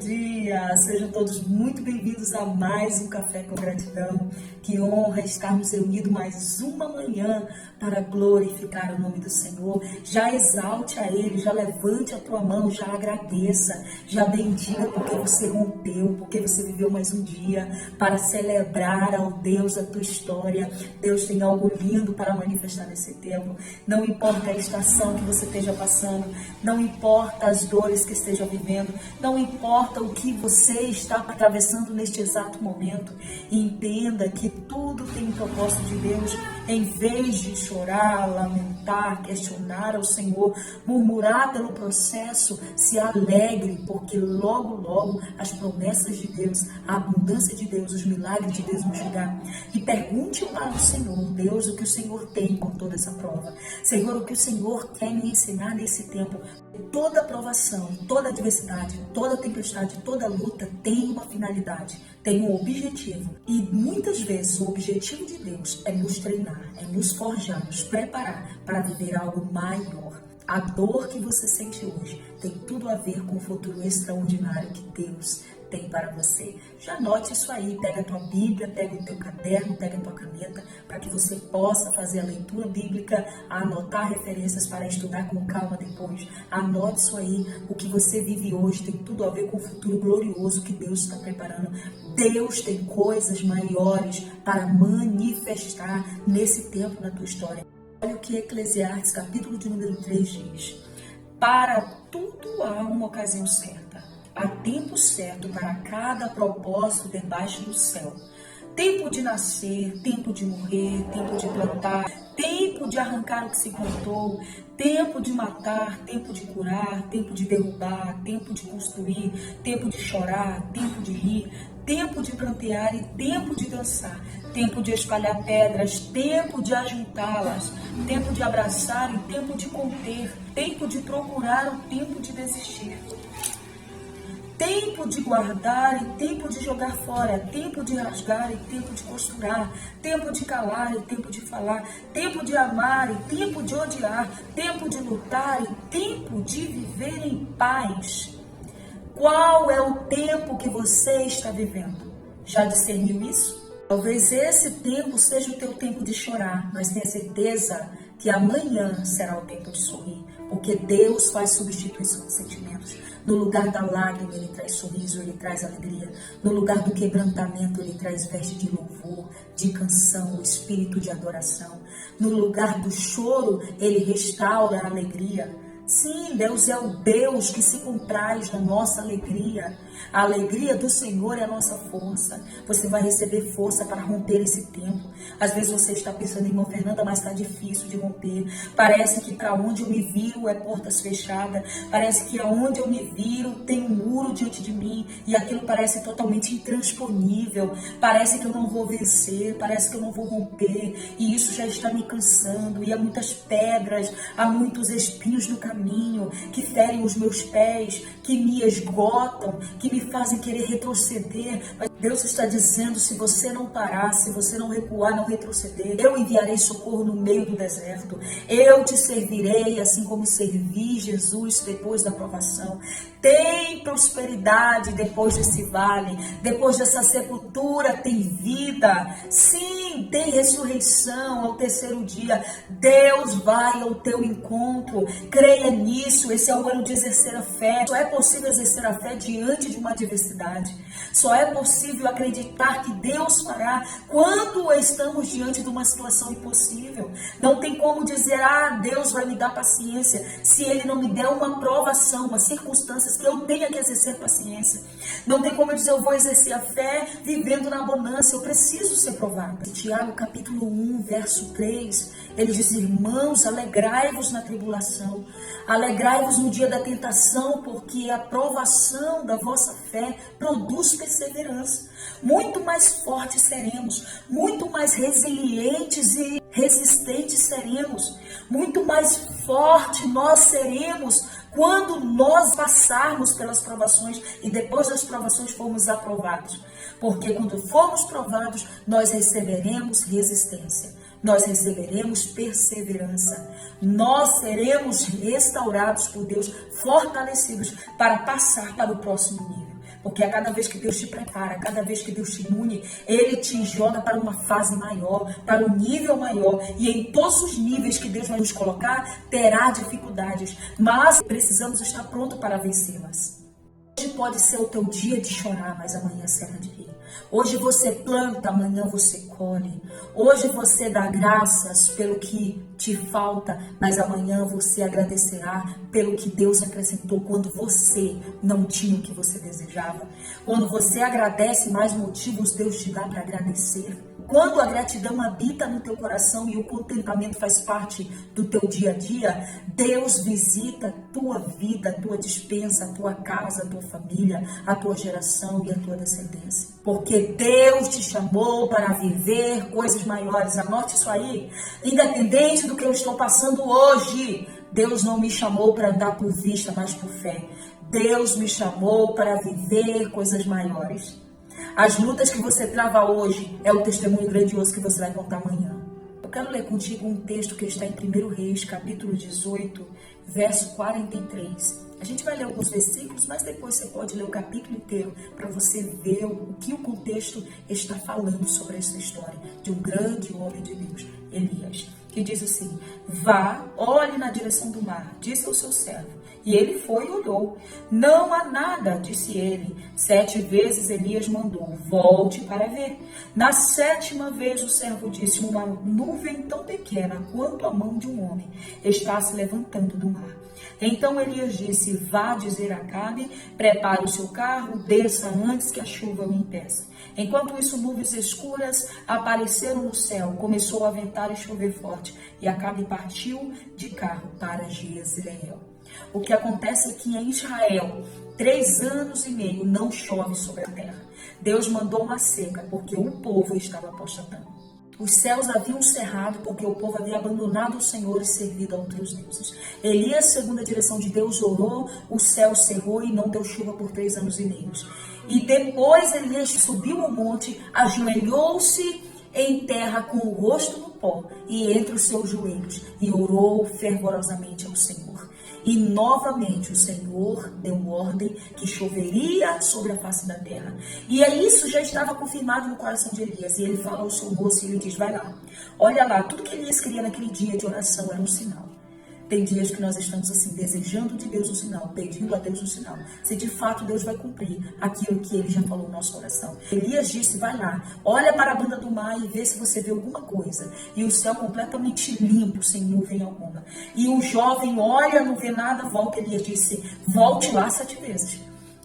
dia! Sejam todos muito bem-vindos a mais um Café com Gratidão. Que honra estarmos reunidos mais uma manhã para glorificar o nome do Senhor. Já exalte a Ele, já levante a tua mão, já agradeça, já bendiga porque você rompeu, porque você viveu mais um dia para celebrar ao Deus a tua história. Deus tem algo lindo para manifestar nesse tempo. Não importa a estação que você esteja passando, não importa as dores que esteja vivendo, não importa o que você está atravessando neste exato momento. Entenda que tudo tem um propósito de Deus. Em vez de chorar, lamentar, questionar ao Senhor, murmurar pelo processo, se alegre, porque logo, logo as promessas de Deus, a abundância de Deus, os milagres de Deus vão chegar. E pergunte para o Senhor, Deus, o que o Senhor tem com toda essa prova. Senhor, o que o Senhor quer me ensinar nesse tempo. Toda provação, toda adversidade, toda tempestade, toda luta tem uma finalidade, tem um objetivo. E muitas vezes o objetivo de Deus é nos treinar, é nos forjar, nos preparar para viver algo maior. A dor que você sente hoje tem tudo a ver com o futuro extraordinário que Deus tem para você. Já anote isso aí, pega a tua Bíblia, pega o teu caderno, pega a tua caneta, para que você possa fazer a leitura bíblica, anotar referências para estudar com calma depois. Anote isso aí, o que você vive hoje tem tudo a ver com o futuro glorioso que Deus está preparando. Deus tem coisas maiores para manifestar nesse tempo na tua história. Olha o que Eclesiastes, capítulo de número 3 diz. Para tudo há uma ocasião certa. Há tempo certo para cada propósito debaixo do céu. Tempo de nascer, tempo de morrer, tempo de plantar, tempo de arrancar o que se plantou, tempo de matar, tempo de curar, tempo de derrubar, tempo de construir, tempo de chorar, tempo de rir, tempo de plantear e tempo de dançar, tempo de espalhar pedras, tempo de ajuntá-las, tempo de abraçar e tempo de conter, tempo de procurar o tempo de desistir. Tempo de guardar e tempo de jogar fora, tempo de rasgar e tempo de costurar, tempo de calar e tempo de falar, tempo de amar e tempo de odiar, tempo de lutar e tempo de viver em paz. Qual é o tempo que você está vivendo? Já discerniu isso? Talvez esse tempo seja o teu tempo de chorar, mas tenha certeza que amanhã será o tempo de sorrir, porque Deus faz substituição de sentimentos. No lugar da lágrima, Ele traz sorriso, Ele traz alegria. No lugar do quebrantamento, Ele traz veste de louvor, de canção, o espírito de adoração. No lugar do choro, Ele restaura a alegria. Sim, Deus é o Deus que se compraz da nossa alegria. A alegria do Senhor é a nossa força. Você vai receber força para romper esse tempo. Às vezes você está pensando, irmã Fernanda, mas está difícil de romper. Parece que para onde eu me viro é portas fechadas. Parece que aonde eu me viro tem um muro diante de mim. E aquilo parece totalmente intransponível. Parece que eu não vou vencer. Parece que eu não vou romper. E isso já está me cansando. E há muitas pedras, há muitos espinhos no caminho que ferem os meus pés, que me esgotam, que me fazem querer retroceder. Mas Deus está dizendo, se você não parar, se você não recuar, não retroceder, eu enviarei socorro no meio do deserto. Eu te servirei assim como servi Jesus depois da provação. Tem prosperidade depois desse vale, depois dessa sepultura tem vida. Sim, tem ressurreição ao terceiro dia. Deus vai ao teu encontro. Creia nisso, esse é o ano de exercer a fé. Só é possível exercer a fé diante de uma adversidade. Só é possível acreditar que Deus fará quando estamos diante de uma situação impossível. Não tem como dizer, Deus vai me dar paciência, se Ele não me der uma provação, uma circunstância que eu tenha que exercer paciência. Não tem como eu dizer, eu vou exercer a fé vivendo na abundância, eu preciso ser provado. Tiago capítulo 1, verso 3, ele diz, irmãos, alegrai-vos na tribulação, alegrai-vos no dia da tentação, porque a provação da vossa fé produz perseverança. Muito mais fortes seremos, muito mais resilientes e resistentes seremos, muito mais forte nós seremos quando nós passarmos pelas provações e depois das provações formos aprovados. Porque quando formos provados, nós receberemos resistência, nós receberemos perseverança, nós seremos restaurados por Deus, fortalecidos para passar para o próximo nível. Porque a cada vez que Deus te prepara, a cada vez que Deus te une, Ele te joga para uma fase maior, para um nível maior. E em todos os níveis que Deus vai nos colocar, terá dificuldades. Mas precisamos estar prontos para vencê-las. Hoje pode ser o teu dia de chorar, mas amanhã será de rir. Hoje você planta, amanhã você colhe. Hoje você dá graças pelo que te falta, mas amanhã você agradecerá pelo que Deus acrescentou quando você não tinha o que você desejava. Quando você agradece, mais motivos Deus te dá para agradecer. Quando a gratidão habita no teu coração e o contentamento faz parte do teu dia a dia, Deus visita a tua vida, a tua despensa, a tua casa, a tua família, a tua geração e a tua descendência. Porque Deus te chamou para viver coisas maiores. Anote isso aí. Independente do que eu estou passando hoje, Deus não me chamou para andar por vista, mas por fé. Deus me chamou para viver coisas maiores. As lutas que você trava hoje é o testemunho grandioso que você vai contar amanhã. Eu quero ler contigo um texto que está em 1 Reis, capítulo 18, verso 43. A gente vai ler alguns versículos, mas depois você pode ler o capítulo inteiro para você ver o que o contexto está falando sobre essa história de um grande homem de Deus, Elias, que diz assim: vá, olhe na direção do mar, disse ao seu servo. E ele foi e olhou. Não há nada, disse ele. 7 vezes Elias mandou: volte para ver. Na 7ª vez o servo disse: uma nuvem tão pequena quanto a mão de um homem está se levantando do mar. Então Elias disse: vá dizer a Acabe, prepare o seu carro, desça antes que a chuva o impeça. Enquanto isso, nuvens escuras apareceram no céu, começou a ventar e chover forte, e Acabe partiu de carro para Jezreel. O que acontece é que em Israel, 3 anos e meio não chove sobre a terra. Deus mandou uma seca porque o povo estava apostatando. Os céus haviam cerrado porque o povo havia abandonado o Senhor e servido a outros deuses. Elias, segundo a direção de Deus, orou, o céu cerrou e não deu chuva por 3 anos e meio. E depois Elias subiu ao monte, ajoelhou-se em terra com o rosto no pó e entre os seus joelhos e orou fervorosamente ao Senhor. E novamente o Senhor deu ordem que choveria sobre a face da terra. E isso já estava confirmado no coração de Elias. E ele fala ao seu moço e ele diz: vai lá, olha lá, tudo que Elias queria naquele dia de oração era um sinal. Tem dias que nós estamos assim, desejando de Deus um sinal, pedindo a Deus um sinal. Se de fato Deus vai cumprir aquilo que Ele já falou no nosso coração. Elias disse: vai lá, olha para a banda do mar e vê se você vê alguma coisa. E o céu completamente limpo, sem nuvem alguma. E o jovem olha, não vê nada, volta. Elias disse: volte lá 7 vezes.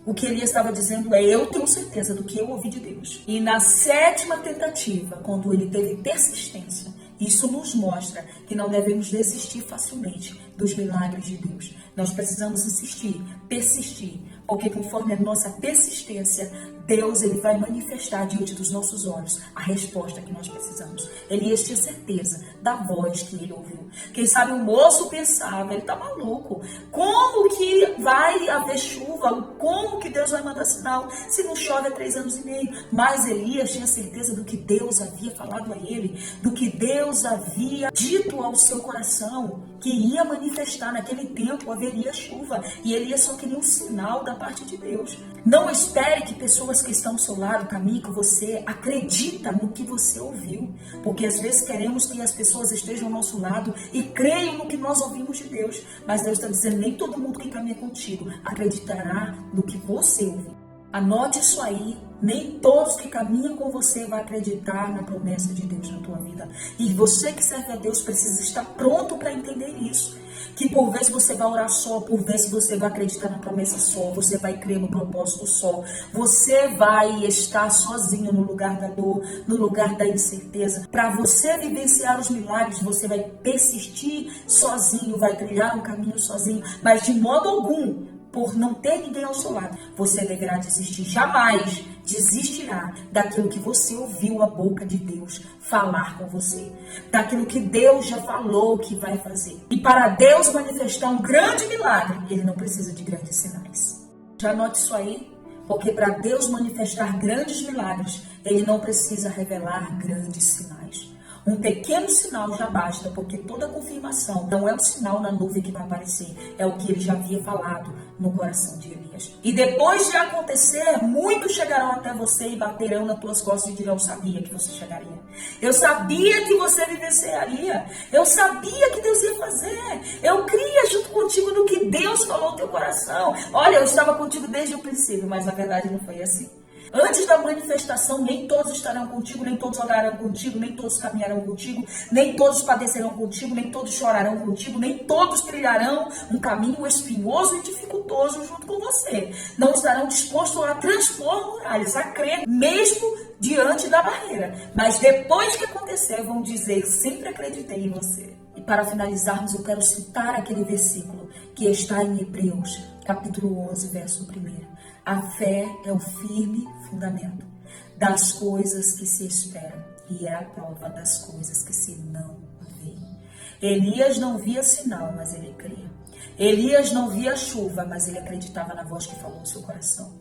O que Elias estava dizendo é: eu tenho certeza do que eu ouvi de Deus. E na 7ª tentativa, quando ele teve persistência, isso nos mostra que não devemos desistir facilmente dos milagres de Deus. Nós precisamos insistir, persistir, porque conforme a nossa persistência, Deus ele vai manifestar diante dos nossos olhos a resposta que nós precisamos. Elias tinha certeza da voz que ele ouviu. Quem sabe o moço pensava: ele está maluco. Como que vai haver chuva? Como que Deus vai mandar sinal se não chove há 3 anos e meio? Mas Elias tinha certeza do que Deus havia falado a ele, do que Deus havia dito ao seu coração, que ia manifestar naquele tempo, haveria chuva. E Elias só queria um sinal da parte de Deus. Não espere que pessoas que estão ao seu lado caminhem com você, acredita no que você ouviu, porque às vezes queremos que as pessoas estejam ao nosso lado e creiam no que nós ouvimos de Deus, mas Deus está dizendo: nem todo mundo que caminha contigo acreditará no que você ouviu. Anote isso aí. Nem todos que caminham com você vão acreditar na promessa de Deus na tua vida. E você que serve a Deus precisa estar pronto para entender isso. Que por vezes você vai orar só, por vezes você vai acreditar na promessa só, você vai crer no propósito só. Você vai estar sozinho no lugar da dor, no lugar da incerteza. Para você vivenciar os milagres, você vai persistir sozinho, vai trilhar um caminho sozinho, mas de modo algum, por não ter ninguém ao seu lado, você deverá desistir. Jamais desistirá daquilo que você ouviu a boca de Deus falar com você, daquilo que Deus já falou que vai fazer. E para Deus manifestar um grande milagre, Ele não precisa de grandes sinais. Já anote isso aí, porque para Deus manifestar grandes milagres, Ele não precisa revelar grandes sinais. Um pequeno sinal já basta, porque toda confirmação não é um sinal na nuvem que vai aparecer, é o que ele já havia falado no coração de Elias. E depois de acontecer, muitos chegarão até você e baterão nas tuas costas e dirão: eu sabia que você chegaria. Eu sabia que você vivenciaria. Eu sabia que Deus ia fazer. Eu cria junto contigo no que Deus falou no teu coração. Olha, eu estava contigo desde o princípio, mas na verdade não foi assim. Antes da manifestação, nem todos estarão contigo, nem todos orarão contigo, nem todos caminharão contigo, nem todos padecerão contigo, nem todos chorarão contigo, nem todos trilharão um caminho espinhoso e dificultoso junto com você. Não estarão dispostos a transpor muralhas, a crer mesmo diante da barreira. Mas depois que acontecer, vão dizer: sempre acreditei em você. E para finalizarmos, eu quero citar aquele versículo que está em Hebreus, capítulo 11, verso 1. A fé é o firme fundamento das coisas que se esperam e é a prova das coisas que se não veem. Elias não via sinal, mas ele cria. Elias não via chuva, mas ele acreditava na voz que falou no seu coração.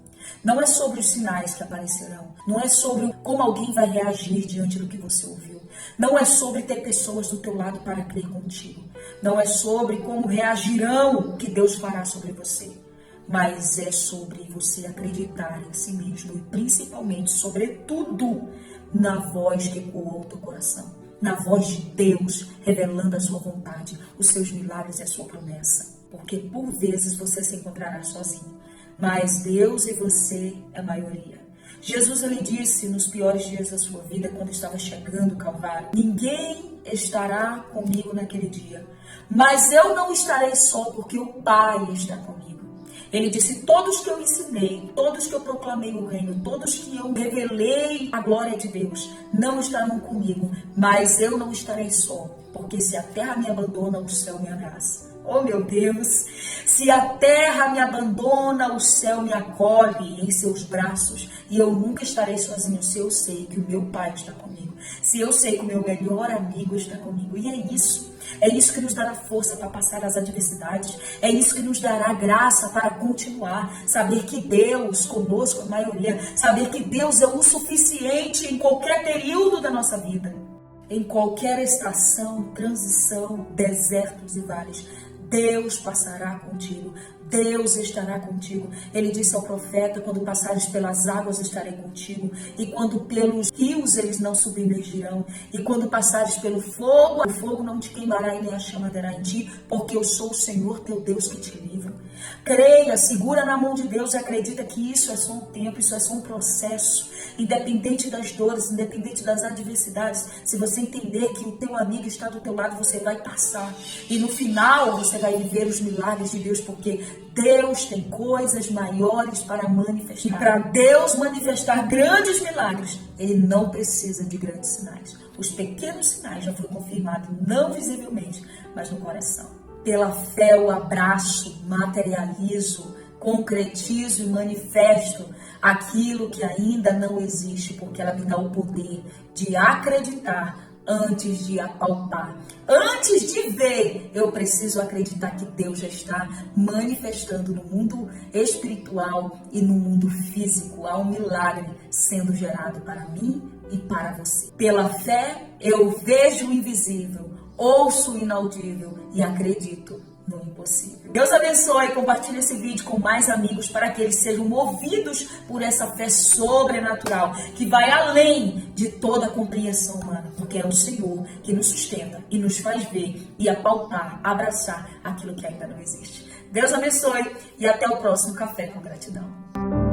Não é sobre os sinais que aparecerão, não é sobre como alguém vai reagir diante do que você ouviu. Não é sobre ter pessoas do teu lado para crer contigo. Não é sobre como reagirão o que Deus fará sobre você. Mas é sobre você acreditar em si mesmo e principalmente, sobretudo, na voz que ecoou o teu coração. Na voz de Deus, revelando a sua vontade, os seus milagres e a sua promessa. Porque por vezes você se encontrará sozinho, mas Deus e você é a maioria. Jesus, ele disse nos piores dias da sua vida, quando estava chegando o Calvário: ninguém estará comigo naquele dia, mas eu não estarei só, porque o Pai está comigo. Ele disse: todos que eu ensinei, todos que eu proclamei o reino, todos que eu revelei a glória de Deus, não estarão comigo, mas eu não estarei só, porque se a terra me abandona, o céu me abraça. Oh, meu Deus! Se a terra me abandona, o céu me acolhe em seus braços, e eu nunca estarei sozinho se eu sei que o meu Pai está comigo, se eu sei que o meu melhor amigo está comigo. E é isso. É isso que nos dará força para passar as adversidades. É isso que nos dará graça para continuar. Saber que Deus conosco, a maioria. Saber que Deus é o suficiente em qualquer período da nossa vida. Em qualquer estação, transição, desertos e vales. Deus passará contigo. Deus estará contigo. Ele disse ao profeta: quando passares pelas águas estarei contigo, e quando pelos rios eles não submergirão, e quando passares pelo fogo, o fogo não te queimará e nem a chama dará em ti, porque eu sou o Senhor teu Deus que te livra. Creia, segura na mão de Deus e acredita que isso é só um tempo, isso é só um processo. Independente das dores, independente das adversidades, se você entender que o teu amigo está do teu lado, você vai passar. E no final você vai viver os milagres de Deus, porque Deus tem coisas maiores para manifestar. E para Deus manifestar grandes milagres, Ele não precisa de grandes sinais. Os pequenos sinais já foram confirmados, não visivelmente, mas no coração. Pela fé eu abraço, materializo, concretizo e manifesto aquilo que ainda não existe, porque ela me dá o poder de acreditar antes de apalpar. Antes de ver, eu preciso acreditar que Deus já está manifestando no mundo espiritual e no mundo físico. Há um milagre sendo gerado para mim e para você. Pela fé, eu vejo o invisível, ouço o inaudível e acredito no impossível. Deus abençoe, compartilhe esse vídeo com mais amigos para que eles sejam movidos por essa fé sobrenatural que vai além de toda a compreensão humana, porque é o Senhor que nos sustenta e nos faz ver e apalpar, abraçar aquilo que ainda não existe. Deus abençoe e até o próximo Café com Gratidão.